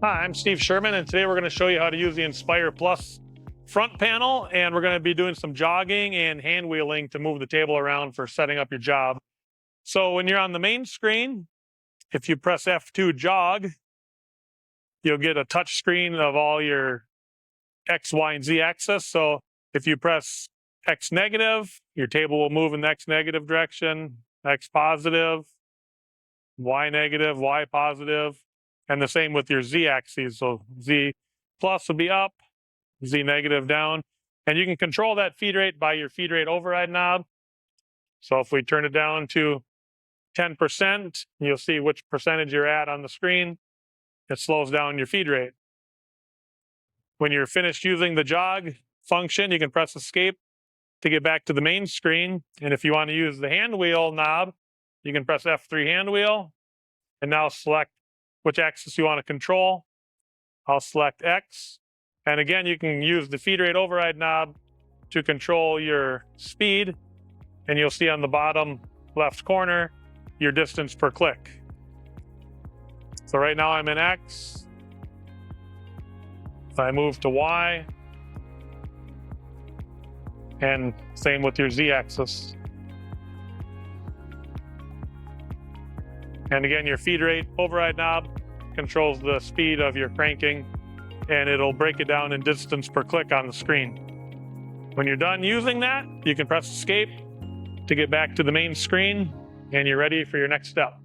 Hi, I'm Steve Scherman, and today we're going to show you how to use the Inspire Plus front panel, and we're going to be doing some jogging and hand wheeling to move the table around for setting up your job. So when you're on the main screen, if you press F2 jog, you'll get a touch screen of all your X, Y, and Z axis. So if you press X negative, your table will move in the X negative direction, X positive, Y negative, Y positive, and the same with your Z axes. So Z plus will be up, Z negative down. And you can control that feed rate by your feed rate override knob. So if we turn it down to 10%, you'll see which percentage you're at on the screen. It slows down your feed rate. When you're finished using the jog function, you can press escape to get back to the main screen. And if you want to use the hand wheel knob, you can press F3 hand wheel and now select which axis you want to control. I'll select X. And again, you can use the feed rate override knob to control your speed. And you'll see on the bottom left corner, your distance per click. So right now I'm in X. If I move to Y, and same with your Z axis. And again, your feed rate override knob controls the speed of your cranking, and it'll break it down in distance per click on the screen. When you're done using that, you can press escape to get back to the main screen, and you're ready for your next step.